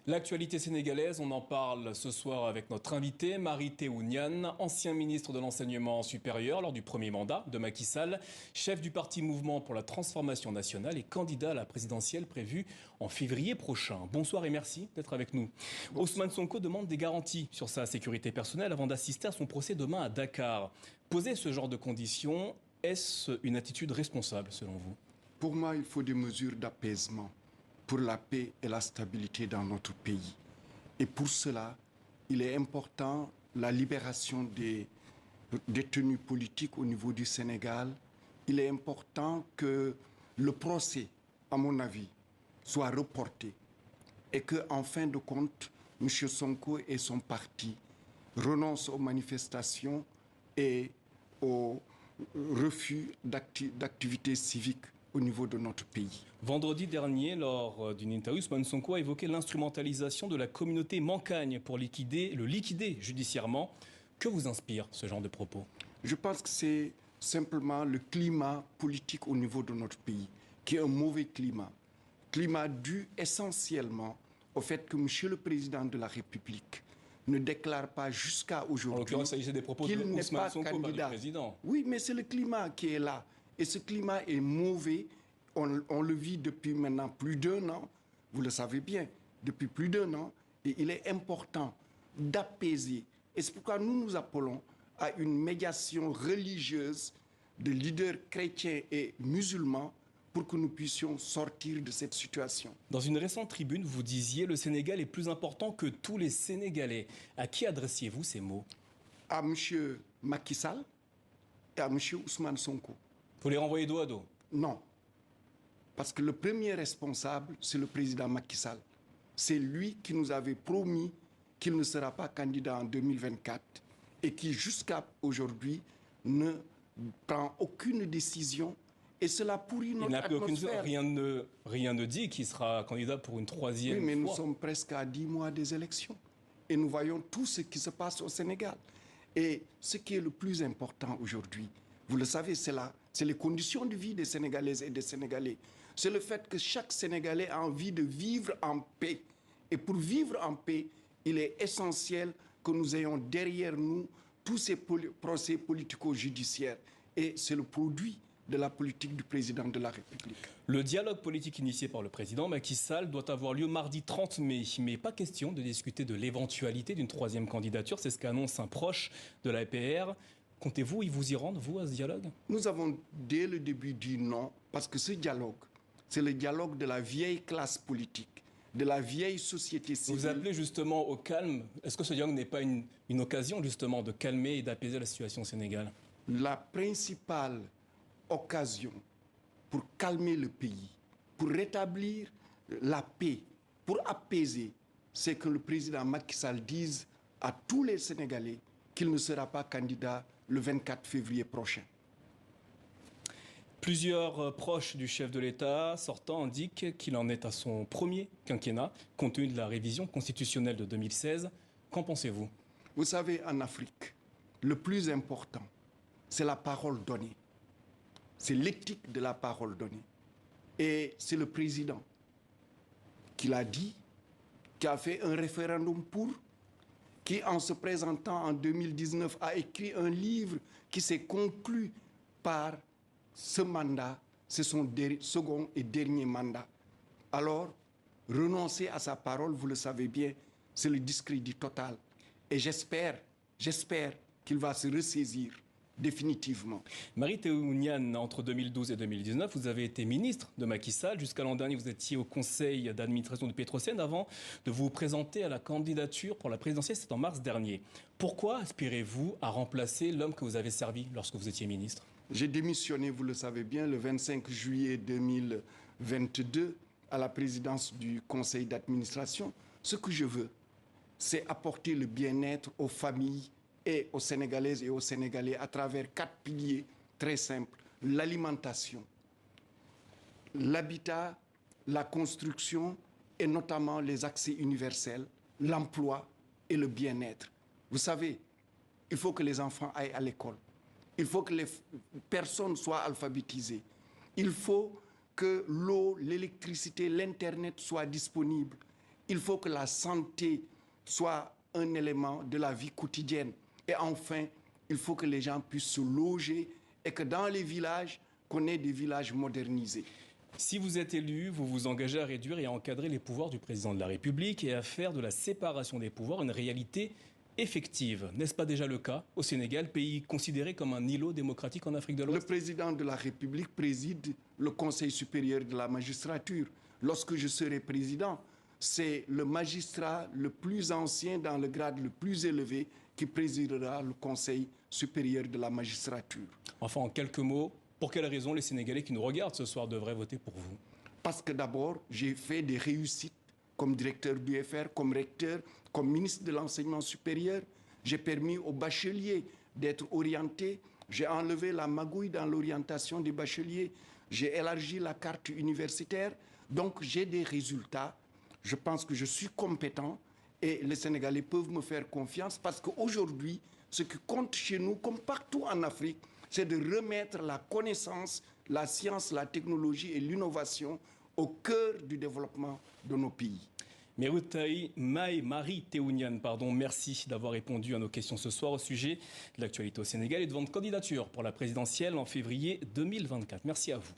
L'actualité sénégalaise, on en parle ce soir avec notre invité, Mary Teuw Niane, ancien ministre de l'Enseignement supérieur lors du premier mandat de Macky Sall, chef du parti Mouvement pour la Transformation Nationale et candidat à la présidentielle prévue en février prochain. Bonsoir et merci d'être avec nous. Ousmane Sonko demande des garanties sur sa sécurité personnelle avant d'assister à son procès demain à Dakar. Poser ce genre de conditions, est-ce une attitude responsable selon vous? Pour moi, il faut des mesures d'apaisement pour la paix et la stabilité dans notre pays. Et pour cela, il est important la libération des détenus politiques au niveau du Sénégal. Il est important que le procès, à mon avis, soit reporté et qu'en fin de compte, M. Sonko et son parti renoncent aux manifestations et au refus d'activités civiques au niveau de notre pays. Vendredi dernier, lors d'une interview, Ousmane Sonko a évoqué l'instrumentalisation de la communauté Mancagne pour le liquider judiciairement. Que vous inspire ce genre de propos? Je pense que c'est simplement le climat politique au niveau de notre pays, qui est un mauvais climat. Climat dû essentiellement au fait que M. le Président de la République ne déclare pas jusqu'à aujourd'hui. En l'occurrence, il s'agissait des propos de Ousmane Sonko par le président. Oui, mais c'est le climat qui est là. Et ce climat est mauvais. On le vit depuis maintenant plus d'un an. Vous le savez bien, depuis plus d'un an. Et il est important d'apaiser. Et c'est pourquoi nous appelons à une médiation religieuse de leaders chrétiens et musulmans pour que nous puissions sortir de cette situation. Dans une récente tribune, vous disiez « Le Sénégal est plus important que tous les Sénégalais ». À qui adressiez-vous ces mots? À M. Macky Sall et à M. Ousmane Sonko. Vous les renvoyez dos à dos? Non. Parce que le premier responsable, c'est le président Macky Sall. C'est lui qui nous avait promis qu'il ne sera pas candidat en 2024 et qui, jusqu'à aujourd'hui, ne prend aucune décision. Et cela pourrit notre atmosphère. Rien ne dit qu'il sera candidat pour une troisième fois. Oui, mais nous sommes presque à 10 mois des élections. Et nous voyons tout ce qui se passe au Sénégal. Et ce qui est le plus important aujourd'hui, vous le savez, c'est les conditions de vie des Sénégalaises et des Sénégalais. C'est le fait que chaque Sénégalais a envie de vivre en paix. Et pour vivre en paix, il est essentiel que nous ayons derrière nous tous ces procès politico-judiciaires. Et c'est le produit de la politique du président de la République. Le dialogue politique initié par le président Macky Sall doit avoir lieu mardi 30 mai. Mais pas question de discuter de l'éventualité d'une troisième candidature. C'est ce qu'annonce un proche de la l'APR. Comptez-vous vous y rendre, vous, à ce dialogue? Nous avons dès le début dit non, parce que ce dialogue, c'est le dialogue de la vieille classe politique, de la vieille société civile. Vous appelez justement au calme. Est-ce que ce dialogue n'est pas une occasion justement de calmer et d'apaiser la situation au Sénégal? La principale occasion pour calmer le pays, pour rétablir la paix, pour apaiser, c'est que le président Macky Sall dise à tous les Sénégalais qu'il ne sera pas candidat le 24 février prochain. Plusieurs proches du chef de l'État sortant indiquent qu'il en est à son premier quinquennat, compte tenu de la révision constitutionnelle de 2016. Qu'en pensez-vous? Vous savez, en Afrique, le plus important, c'est la parole donnée. C'est l'éthique de la parole donnée. Et c'est le président qui l'a dit, qui a fait un référendum pour, qui, en se présentant en 2019, a écrit un livre qui s'est conclu par ce mandat, c'est son second et dernier mandat. Alors, renoncer à sa parole, vous le savez bien, c'est le discrédit total. Et j'espère qu'il va se ressaisir définitivement. Mary Teuw Niane, entre 2012 et 2019, vous avez été ministre de Macky Sall. Jusqu'à l'an dernier, vous étiez au conseil d'administration de Petrosen avant de vous présenter à la candidature pour la présidentielle. C'est en mars dernier. Pourquoi aspirez-vous à remplacer l'homme que vous avez servi lorsque vous étiez ministre? J'ai démissionné, vous le savez bien, le 25 juillet 2022 à la présidence du conseil d'administration. Ce que je veux, c'est apporter le bien-être aux familles et aux Sénégalaises et aux Sénégalais à travers 4 piliers très simples. L'alimentation, l'habitat, la construction et notamment les accès universels, l'emploi et le bien-être. Vous savez, il faut que les enfants aillent à l'école. Il faut que les personnes soient alphabétisées. Il faut que l'eau, l'électricité, l'Internet soient disponibles. Il faut que la santé soit un élément de la vie quotidienne. Et enfin, il faut que les gens puissent se loger et que dans les villages, qu'on ait des villages modernisés. Si vous êtes élu, vous vous engagez à réduire et à encadrer les pouvoirs du président de la République et à faire de la séparation des pouvoirs une réalité effective. N'est-ce pas déjà le cas au Sénégal, pays considéré comme un îlot démocratique en Afrique de l'Ouest? Le président de la République préside le Conseil supérieur de la magistrature. Lorsque je serai président, c'est le magistrat le plus ancien dans le grade le plus élevé qui présidera le Conseil supérieur de la magistrature. Enfin, en quelques mots, pour quelles raisons les Sénégalais qui nous regardent ce soir devraient voter pour vous? Parce que d'abord, j'ai fait des réussites comme directeur du FR, comme recteur, comme ministre de l'enseignement supérieur. J'ai permis aux bacheliers d'être orientés. J'ai enlevé la magouille dans l'orientation des bacheliers. J'ai élargi la carte universitaire. Donc, j'ai des résultats. Je pense que je suis compétent et les Sénégalais peuvent me faire confiance parce qu'aujourd'hui, ce qui compte chez nous, comme partout en Afrique, c'est de remettre la connaissance, la science, la technologie et l'innovation au cœur du développement de nos pays. Meroutaï Marie Théouniane, merci d'avoir répondu à nos questions ce soir au sujet de l'actualité au Sénégal et de votre candidature pour la présidentielle en février 2024. Merci à vous.